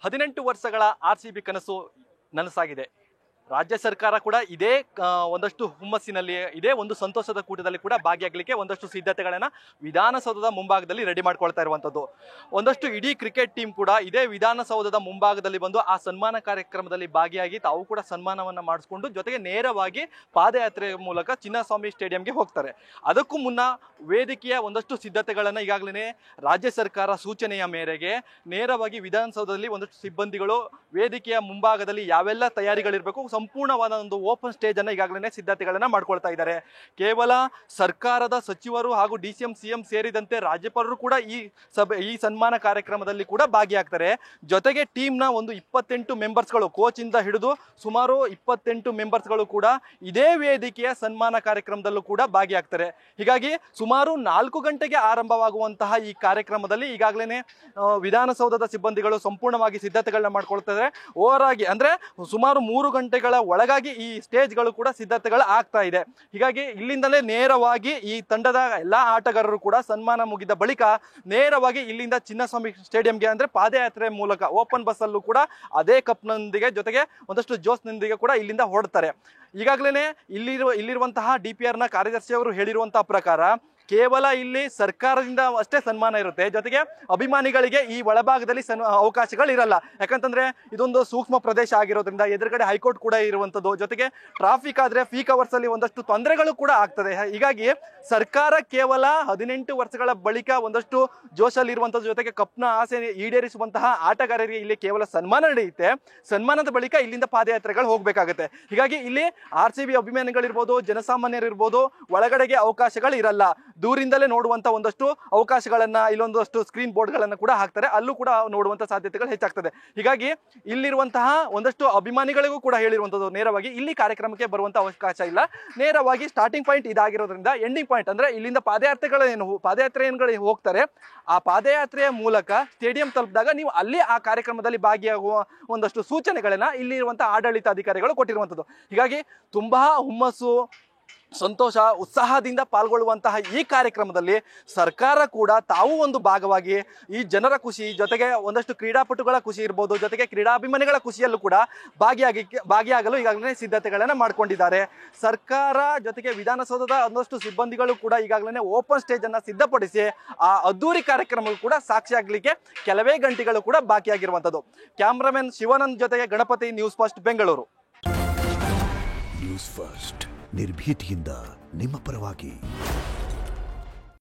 18 ವರ್ಷಗಳ RCB ಕನಸು ನನಸಾಗಿದೆ. ರಾಜ್ಯ ಸರ್ಕಾರ ಕೂಡ ಇದೇ ಒಂದಷ್ಟು ಹುಮ್ಮಸ್ಸಿನಲ್ಲಿ ಇದೇ ಒಂದು ಸಂತೋಷದ ಕೂಟದಲ್ಲಿ ಕೂಡ ಭಾಗಿಯಾಗಲಿಕ್ಕೆ ಒಂದಷ್ಟು ಸಿದ್ಧತೆಗಳನ್ನ ವಿಧಾನಸೌಧದ ಮುಂಭಾಗದಲ್ಲಿ ರೆಡಿ ಮಾಡ್ಕೊಳ್ತಾ ಇರುವಂತದ್ದು. ಒಂದಷ್ಟು ಇಡೀ ಕ್ರಿಕೆಟ್ ಟೀಮ್ ಕೂಡ ಇದೇ ವಿಧಾನಸೌಧದ ಮುಂಭಾಗದಲ್ಲಿ ಬಂದು ಆ ಸನ್ಮಾನ ಕಾರ್ಯಕ್ರಮದಲ್ಲಿ ಭಾಗಿಯಾಗಿ ತಾವು ಕೂಡ ಸನ್ಮಾನವನ್ನ ಮಾಡಿಸ್ಕೊಂಡು ಜೊತೆಗೆ ನೇರವಾಗಿ ಪಾದಯಾತ್ರೆ ಮೂಲಕ ಚಿನ್ನಸ್ವಾಮಿ ಸ್ಟೇಡಿಯಂಗೆ ಹೋಗ್ತಾರೆ. ಅದಕ್ಕೂ ಮುನ್ನ ವೇದಿಕೆಯ ಒಂದಷ್ಟು ಸಿದ್ಧತೆಗಳನ್ನ ಈಗಾಗಲೇ ರಾಜ್ಯ ಸರ್ಕಾರ ಸೂಚನೆಯ ಮೇರೆಗೆ ನೇರವಾಗಿ ವಿಧಾನಸೌಧದಲ್ಲಿ ಒಂದಷ್ಟು ಸಿಬ್ಬಂದಿಗಳು ವೇದಿಕೆಯ ಮುಂಭಾಗದಲ್ಲಿ ಯಾವೆಲ್ಲ ತಯಾರಿಗಳಿರಬೇಕು ಸಂಪೂರ್ಣವಾದ ಒಂದು ಓಪನ್ ಸ್ಟೇಜ್ ಅನ್ನ ಈಗಾಗಲೇ ಸಿದ್ಧತೆಗಳನ್ನ ಮಾಡ್ಕೊಳ್ತಾ ಇದ್ದಾರೆ. ಕೇವಲ ಸರ್ಕಾರದ ಸಚಿವರು ಹಾಗೂ DCM CM ಸೇರಿದಂತೆ ರಾಜ್ಯಪಾಲರು ಕೂಡ ಈ ಸನ್ಮಾನ ಕಾರ್ಯಕ್ರಮದಲ್ಲಿ ಕೂಡ ಭಾಗಿಯಾಗ್ತಾರೆ. ಜೊತೆಗೆ ಟೀಮ್ನ ಒಂದು 28 ಮೆಂಬರ್ಸ್ಗಳು ಕೋಚ್ ಇಂದ ಹಿಡಿದು ಸುಮಾರು 28 ಮೆಂಬರ್ಸ್ಗಳು ಕೂಡ ಇದೇ ವೇದಿಕೆಯ ಸನ್ಮಾನ ಕಾರ್ಯಕ್ರಮದಲ್ಲೂ ಕೂಡ ಭಾಗಿಯಾಗ್ತಾರೆ. ಹೀಗಾಗಿ ಸುಮಾರು 4 ಗಂಟೆಗೆ ಆರಂಭವಾಗುವಂತಹ ಈ ಕಾರ್ಯಕ್ರಮದಲ್ಲಿ ಈಗಾಗಲೇ ವಿಧಾನಸೌಧದ ಸಿಬ್ಬಂದಿಗಳು ಸಂಪೂರ್ಣವಾಗಿ ಸಿದ್ಧತೆಗಳನ್ನ ಮಾಡ್ಕೊಳ್ತಾರೆ. ಓವರ್ ಆಗಿ ಅಂದ್ರೆ ಸುಮಾರು 3 ಗಂಟೆಗಳ ಒಳಗಾಗಿ ಈ ಸ್ಟೇಜ್ಗಳು ಕೂಡ ಸಿದ್ಧತೆಗಳು ಆಗ್ತಾ ಇದೆ. ಹೀಗಾಗಿ ಇಲ್ಲಿಂದಲೇ ನೇರವಾಗಿ ಈ ತಂಡದ ಎಲ್ಲಾ ಆಟಗಾರರು ಕೂಡ ಸನ್ಮಾನ ಮುಗಿದ ಬಳಿಕ ನೇರವಾಗಿ ಇಲ್ಲಿಂದ ಚಿನ್ನಸ್ವಾಮಿ ಸ್ಟೇಡಿಯಂಗೆ ಅಂದ್ರೆ ಪಾದಯಾತ್ರೆ ಮೂಲಕ ಓಪನ್ ಬಸ್ ಅಲ್ಲೂ ಕೂಡ ಅದೇ ಕಪ್ನೊಂದಿಗೆ ಜೊತೆಗೆ ಒಂದಷ್ಟು ಜೋಸ್ನೊಂದಿಗೆ ಕೂಡ ಇಲ್ಲಿಂದ ಹೊರಡ್ತಾರೆ. ಈಗಾಗಲೇ ಇಲ್ಲಿರುವಂತಹ DPR ನ ಕಾರ್ಯದರ್ಶಿಯವರು ಹೇಳಿರುವಂತಹ ಪ್ರಕಾರ ಕೇವಲ ಇಲ್ಲಿ ಸರ್ಕಾರದಿಂದ ಅಷ್ಟೇ ಸನ್ಮಾನ ಇರುತ್ತೆ, ಜೊತೆಗೆ ಅಭಿಮಾನಿಗಳಿಗೆ ಈ ಒಳಭಾಗದಲ್ಲಿ ಅವಕಾಶಗಳು ಇರಲ್ಲ. ಯಾಕಂತಂದ್ರೆ ಇದೊಂದು ಸೂಕ್ಷ್ಮ ಪ್ರದೇಶ ಆಗಿರೋದ್ರಿಂದ ಎದುರುಗಡೆ ಹೈಕೋರ್ಟ್ ಕೂಡ ಇರುವಂತದ್ದು, ಜೊತೆಗೆ ಟ್ರಾಫಿಕ್ ಆದ್ರೆ ಪೀಕ್ ಅವರ್ಸ್ ಅಲ್ಲಿ ಒಂದಷ್ಟು ತೊಂದರೆಗಳು ಕೂಡ ಆಗ್ತದೆ. ಹೀಗಾಗಿ ಸರ್ಕಾರ ಕೇವಲ 18 ವರ್ಷಗಳ ಬಳಿಕ ಒಂದಷ್ಟು ಜೋಶಲ್ಲಿ ಇರುವಂತದ್ದು, ಜೊತೆಗೆ ಕಪ್ನ ಆಸೆ ಈಡೇರಿಸುವಂತಹ ಆಟಗಾರರಿಗೆ ಇಲ್ಲಿ ಕೇವಲ ಸನ್ಮಾನ ನಡೆಯುತ್ತೆ. ಸನ್ಮಾನದ ಬಳಿಕ ಇಲ್ಲಿಂದ ಪಾದಯಾತ್ರೆಗಳು ಹೋಗ್ಬೇಕಾಗತ್ತೆ. ಹೀಗಾಗಿ ಇಲ್ಲಿ RCB ಅಭಿಮಾನಿಗಳಿರ್ಬೋದು, ಜನಸಾಮಾನ್ಯರಿರ್ಬೋದು, ಒಳಗಡೆಗೆ ಅವಕಾಶಗಳು ಇರಲ್ಲ. ದೂರಿಂದಲೇ ನೋಡುವಂತ ಒಂದಷ್ಟು ಅವಕಾಶಗಳನ್ನ ಇಲ್ಲೊಂದಷ್ಟು ಸ್ಕ್ರೀನ್ ಬೋರ್ಡ್ ಗಳನ್ನ ಕೂಡ ಹಾಕ್ತಾರೆ, ಅಲ್ಲೂ ಕೂಡ ನೋಡುವಂತ ಸಾಧ್ಯತೆಗಳು ಹೆಚ್ಚಾಗ್ತದೆ. ಹೀಗಾಗಿ ಇಲ್ಲಿರುವಂತಹ ಒಂದಷ್ಟು ಅಭಿಮಾನಿಗಳಿಗೂ ಕೂಡ ಹೇಳಿರುವಂತದ್ದು ನೇರವಾಗಿ ಇಲ್ಲಿ ಕಾರ್ಯಕ್ರಮಕ್ಕೆ ಬರುವಂತ ಅವಕಾಶ ಇಲ್ಲ. ನೇರವಾಗಿ ಸ್ಟಾರ್ಟಿಂಗ್ ಪಾಯಿಂಟ್ ಇದಾಗಿರೋದ್ರಿಂದ ಎಂಡಿಂಗ್ ಪಾಯಿಂಟ್ ಅಂದ್ರೆ ಇಲ್ಲಿಂದ ಪಾದಯಾತ್ರೆಗಳು ಹೋಗ್ತಾರೆ. ಆ ಪಾದಯಾತ್ರೆಯ ಮೂಲಕ ಸ್ಟೇಡಿಯಂ ತಲುಪಿದಾಗ ನೀವು ಅಲ್ಲಿ ಆ ಕಾರ್ಯಕ್ರಮದಲ್ಲಿ ಭಾಗಿಯಾಗುವ ಒಂದಷ್ಟು ಸೂಚನೆಗಳನ್ನ ಇಲ್ಲಿರುವಂತಹ ಆಡಳಿತಾಧಿಕಾರಿಗಳು ಕೊಟ್ಟಿರುವಂತದ್ದು. ಹೀಗಾಗಿ ತುಂಬಾ ಹುಮ್ಮಸ್ಸು, ಸಂತೋಷ, ಉತ್ಸಾಹದಿಂದ ಪಾಲ್ಗೊಳ್ಳುವಂತಹ ಈ ಕಾರ್ಯಕ್ರಮದಲ್ಲಿ ಸರ್ಕಾರ ಕೂಡ ತಾವು ಒಂದು ಭಾಗವಾಗಿ ಈ ಜನರ ಖುಷಿ ಜೊತೆಗೆ ಒಂದಷ್ಟು ಕ್ರೀಡಾಪಟುಗಳ ಖುಷಿ ಇರ್ಬೋದು, ಜೊತೆಗೆ ಕ್ರೀಡಾಭಿಮಾನಿಗಳ ಖುಷಿಯಲ್ಲೂ ಕೂಡ ಭಾಗಿಯಾಗಲು ಈಗಾಗಲೇ ಸಿದ್ಧತೆಗಳನ್ನ ಮಾಡ್ಕೊಂಡಿದ್ದಾರೆ. ಸರ್ಕಾರ ಜೊತೆಗೆ ವಿಧಾನಸೌಧದ ಒಂದಷ್ಟು ಸಿಬ್ಬಂದಿಗಳು ಕೂಡ ಈಗಾಗಲೇ ಓಪನ್ ಸ್ಟೇಜ್ ಅನ್ನ ಸಿದ್ಧಪಡಿಸಿ ಆ ಅದ್ದೂರಿ ಕಾರ್ಯಕ್ರಮಗಳು ಕೂಡ ಸಾಕ್ಷಿಯಾಗಲಿಕ್ಕೆ ಕೆಲವೇ ಗಂಟೆಗಳು ಕೂಡ ಬಾಕಿಯಾಗಿರುವಂತದ್ದು. ಕ್ಯಾಮ್ರಾಮನ್ ಶಿವಾನಂದ್ ಜೊತೆಗೆ Ganapati, news first, Bengaluru. News first ನಿರ್ಭೀತಿಯಿಂದ ನಿಮ್ಮ ಪರವಾಗಿ.